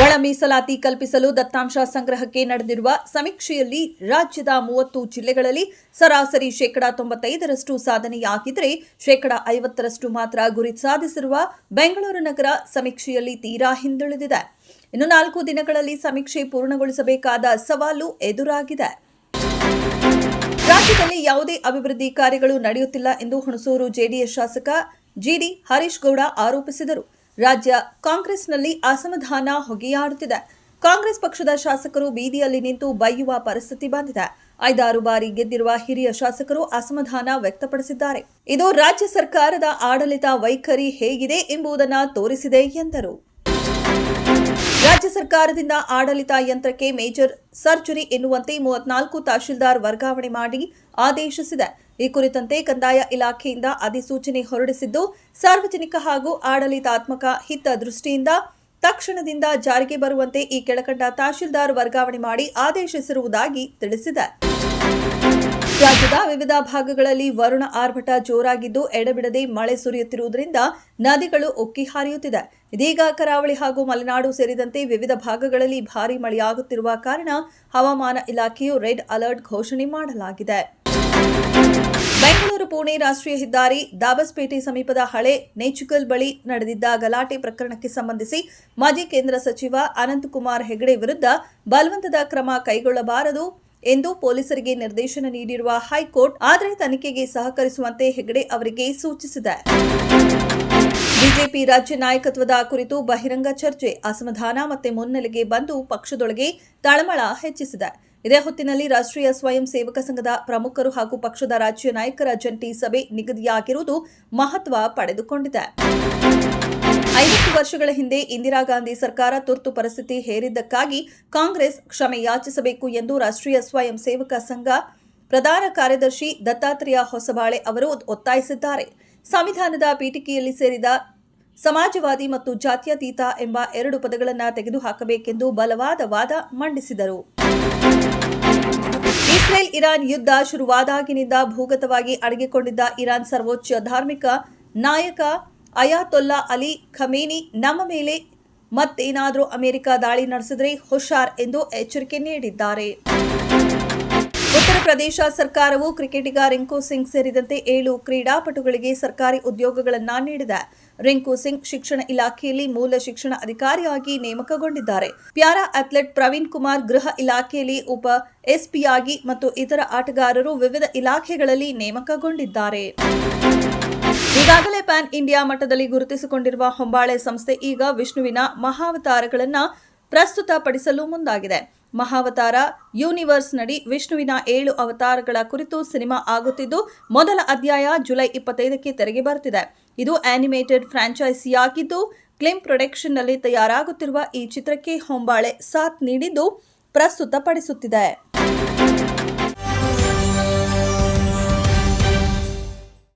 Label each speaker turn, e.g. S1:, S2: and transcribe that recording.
S1: ಒಳ ಮೀಸಲಾತಿ ಕಲ್ಪಿಸಲು ದತ್ತಾಂಶ ಸಂಗ್ರಹಕ್ಕೆ ನಡೆದಿರುವ ಸಮೀಕ್ಷೆಯಲ್ಲಿ ರಾಜ್ಯದ 30 ಜಿಲ್ಲೆಗಳಲ್ಲಿ ಸರಾಸರಿ 95% ಸಾಧನೆಯಾಗಿದ್ದರೆ 50% ಮಾತ್ರ ಗುರಿ ಸಾಧಿಸಿರುವ ಬೆಂಗಳೂರು ನಗರ ಸಮೀಕ್ಷೆಯಲ್ಲಿ ತೀರಾ ಹಿಂದುಳಿದಿದೆ. ಇನ್ನು 4 ದಿನಗಳಲ್ಲಿ ಸಮೀಕ್ಷೆ ಪೂರ್ಣಗೊಳಿಸಬೇಕಾದ ಸವಾಲು ಎದುರಾಗಿದೆ. ರಾಜ್ಯದಲ್ಲಿ ಯಾವುದೇ ಅಭಿವೃದ್ಧಿ ಕಾರ್ಯಗಳು ನಡೆಯುತ್ತಿಲ್ಲ ಎಂದು ಹುಣಸೂರು ಜೆಡಿಎಸ್ ಶಾಸಕ ಜಿಡಿ ಹರೀಶ್ ಗೌಡ ಆರೋಪಿಸಿದರು. ರಾಜ್ಯ ಕಾಂಗ್ರೆಸ್ನಲ್ಲಿ ಅಸಮಾಧಾನ ಹೊಗೆಯಾಡುತ್ತಿದೆ. ಕಾಂಗ್ರೆಸ್ ಪಕ್ಷದ ಶಾಸಕರು ಬೀದಿಯಲ್ಲಿ ನಿಂತು ಬೈಯುವ ಪರಿಸ್ಥಿತಿ ಬಂದಿದೆ. 5-6 ಬಾರಿ ಗೆದ್ದಿರುವ ಹಿರಿಯ ಶಾಸಕರು ಅಸಮಾಧಾನ ವ್ಯಕ್ತಪಡಿಸಿದ್ದಾರೆ. ಇದು ರಾಜ್ಯ ಸರ್ಕಾರದ ಆಡಳಿತ ವೈಖರಿ ಹೇಗಿದೆ ಎಂಬುದನ್ನು ತೋರಿಸಿದೆ ಎಂದರು. ರಾಜ್ಯ ಸರ್ಕಾರದಿಂದ ಆಡಳಿತ ಯಂತ್ರಕ್ಕೆ ಮೇಜರ್ ಸರ್ಜರಿ ಎನ್ನುವಂತೆ 34 ತಹಶೀಲ್ದಾರ್ ವರ್ಗಾವಣೆ ಮಾಡಿ ಆದೇಶಿಸಿದೆ. ಈ ಕುರಿತಂತೆ ಕಂದಾಯ ಇಲಾಖೆಯಿಂದ ಅಧಿಸೂಚನೆ ಹೊರಡಿಸಿದ್ದು, ಸಾರ್ವಜನಿಕ ಹಾಗೂ ಆಡಳಿತಾತ್ಮಕ ಹಿತದೃಷ್ಟಿಯಿಂದ ತಕ್ಷಣದಿಂದ ಜಾರಿಗೆ ಬರುವಂತೆ ಈ ಕೆಳಕಂಡ ತಹಶೀಲ್ದಾರ್ ವರ್ಗಾವಣೆ ಮಾಡಿ ಆದೇಶಿಸಿರುವುದಾಗಿ ತಿಳಿಸಿದೆ. ರಾಜ್ಯದ ವಿವಿಧ ಭಾಗಗಳಲ್ಲಿ ವರುಣ ಆರ್ಭಟ ಜೋರಾಗಿದ್ದು ಎಡಬಿಡದೆ ಮಳೆ ಸುರಿಯುತ್ತಿರುವುದರಿಂದ ನದಿಗಳು ಉಕ್ಕಿ ಹರಿಯುತ್ತಿದೆ. ಇದೀಗ ಕರಾವಳಿ ಹಾಗೂ ಮಲೆನಾಡು ಸೇರಿದಂತೆ ವಿವಿಧ ಭಾಗಗಳಲ್ಲಿ ಭಾರೀ ಮಳೆಯಾಗುತ್ತಿರುವ ಕಾರಣ ಹವಾಮಾನ ಇಲಾಖೆಯು ರೆಡ್ ಅಲರ್ಟ್ ಘೋಷಣೆ ಮಾಡಲಾಗಿದೆ. ಬೆಂಗಳೂರು ಪುಣೆ ರಾಷ್ಟ್ರೀಯ ಹೆದ್ದಾರಿ ದಾಬಸ್ಪೇಟೆ ಸಮೀಪದ ಹಳೆ ನೇಚುಕಲ್ ಬಳಿ ನಡೆದಿದ್ದ ಗಲಾಟೆ ಪ್ರಕರಣಕ್ಕೆ ಸಂಬಂಧಿಸಿ ಮಾಜಿ ಕೇಂದ್ರ ಸಚಿವ ಅನಂತಕುಮಾರ್ ಹೆಗಡೆ ವಿರುದ್ಧ ಬಲವಂತದ ಕ್ರಮ ಕೈಗೊಳ್ಳಬಾರದು ಎಂದು ಪೊಲೀಸರಿಗೆ ನಿರ್ದೇಶನ ನೀಡಿರುವ ಹೈಕೋರ್ಟ್ ಆದರೆ ತನಿಖೆಗೆ ಸಹಕರಿಸುವಂತೆ ಹೆಗಡೆ ಅವರಿಗೆ ಸೂಚಿಸಿದೆ. ಬಿಜೆಪಿ ರಾಜ್ಯ ನಾಯಕತ್ವದ ಕುರಿತು ಬಹಿರಂಗ ಚರ್ಚೆ ಅಸಮಾಧಾನ ಮತ್ತೆ ಮುನ್ನೆಲೆಗೆ ಬಂದು ಪಕ್ಷದೊಳಗೆ ತಳಮಳ ಹೆಚ್ಚಿಸಿದೆ. ಇದೇ ಹೊತ್ತಿನಲ್ಲಿ ರಾಷ್ಟ್ರೀಯ ಸ್ವಯಂ ಸೇವಕ ಸಂಘದ ಪ್ರಮುಖರು ಹಾಗೂ ಪಕ್ಷದ ರಾಜ್ಯ ನಾಯಕರ ಜಂಟಿ ಸಭೆ ನಿಗದಿಯಾಗಿರುವುದು ಮಹತ್ವ ಪಡೆದುಕೊಂಡಿದೆ. 50 ವರ್ಷಗಳ ಹಿಂದೆ ಇಂದಿರಾ ಗಾಂಧಿ ಸರ್ಕಾರ ತುರ್ತು ಪರಿಸ್ಥಿತಿ ಹೇರಿದ್ದಕ್ಕಾಗಿ ಕಾಂಗ್ರೆಸ್ ಕ್ಷಮೆ ಯಾಚಿಸಬೇಕು ಎಂದು ರಾಷ್ಟ್ರೀಯ ಸ್ವಯಂ ಸೇವಕ ಸಂಘ ಪ್ರಧಾನ ಕಾರ್ಯದರ್ಶಿ ದತ್ತಾತ್ರೇಯ ಹೊಸಬಾಳೆ ಅವರು ಒತ್ತಾಯಿಸಿದ್ದಾರೆ. ಸಂವಿಧಾನದ ಪೀಠಿಕೆಯಲ್ಲಿ ಸೇರಿದ ಸಮಾಜವಾದಿ ಮತ್ತು ಜಾತ್ಯತೀತ ಎಂಬ 2 ಪದಗಳನ್ನು ತೆಗೆದುಹಾಕಬೇಕೆಂದು ಬಲವಾದ ವಾದ ಮಂಡಿಸಿದರು. ಇಸ್ರೇಲ್ ಇರಾನ್ ಯುದ್ಧ ಶುರುವಾದಾಗಿನಿಂದ ಭೂಗತವಾಗಿ ಅಡಗಿಕೊಂಡಿದ್ದ ಇರಾನ್ ಸರ್ವೋಚ್ಚ ಧಾರ್ಮಿಕ ನಾಯಕ ಅಯಾತೊಲ್ಲಾ ಅಲಿ ಖಮೇನಿ ನಮ್ಮ ಮೇಲೆ ಮತ್ತೇನಾದರೂ ಅಮೆರಿಕ ದಾಳಿ ನಡೆಸಿದರೆ ಹುಷಾರ್ ಎಂದು ಎಚ್ಚರಿಕೆ ನೀಡಿದ್ದಾರೆ. ಉತ್ತರ ಪ್ರದೇಶ ಸರ್ಕಾರವು ಕ್ರಿಕೆಟಿಗ ರಿಂಕು ಸಿಂಗ್ ಸೇರಿದಂತೆ 7 ಕ್ರೀಡಾಪಟುಗಳಿಗೆ ಸರ್ಕಾರಿ ಉದ್ಯೋಗಗಳನ್ನು ನೀಡಿದೆ. ರಿಂಕು ಸಿಂಗ್ ಶಿಕ್ಷಣ ಇಲಾಖೆಯಲ್ಲಿ ಮೂಲ ಶಿಕ್ಷಣ ಅಧಿಕಾರಿಯಾಗಿ ನೇಮಕಗೊಂಡಿದ್ದಾರೆ. ಪ್ಯಾರಾ ಅಥ್ಲೆಟ್ ಪ್ರವೀಣ್ ಕುಮಾರ್ ಗೃಹ ಇಲಾಖೆಯಲ್ಲಿ ಉಪ ಎಸ್ಪಿಯಾಗಿ ಮತ್ತು ಇತರ ಆಟಗಾರರು ವಿವಿಧ ಇಲಾಖೆಗಳಲ್ಲಿ ನೇಮಕಗೊಂಡಿದ್ದಾರೆ. ಈಗಾಗಲೇ ಪ್ಯಾನ್ ಇಂಡಿಯಾ ಮಟ್ಟದಲ್ಲಿ ಗುರುತಿಸಿಕೊಂಡಿರುವ ಹೊಂಬಾಳೆ ಸಂಸ್ಥೆ ಈಗ ವಿಷ್ಣುವಿನ ಮಹಾವತಾರಗಳನ್ನು ಪ್ರಸ್ತುತಪಡಿಸಲು ಮುಂದಾಗಿದೆ. ಮಹಾವತಾರ ಯೂನಿವರ್ಸ್ ನಡಿ ವಿಷ್ಣುವಿನ 7 ಅವತಾರಗಳ ಕುರಿತು ಸಿನಿಮಾ ಆಗುತ್ತಿದ್ದು, ಮೊದಲ ಅಧ್ಯಾಯ ಜುಲೈ 25ಕ್ಕೆ ತೆರೆಗೆ ಬರುತ್ತಿದೆ. ಇದು ಆನಿಮೇಟೆಡ್ ಫ್ರಾಂಚೈಸಿಯಾಗಿದ್ದು, ಕ್ಲಿಮ್ ಪ್ರೊಡಕ್ಷನ್ನಲ್ಲಿ ತಯಾರಾಗುತ್ತಿರುವ ಈ ಚಿತ್ರಕ್ಕೆ ಹೊಂಬಾಳೆ ಸಾಥ್ ನೀಡಿದ್ದು ಪ್ರಸ್ತುತಪಡಿಸುತ್ತಿದೆ.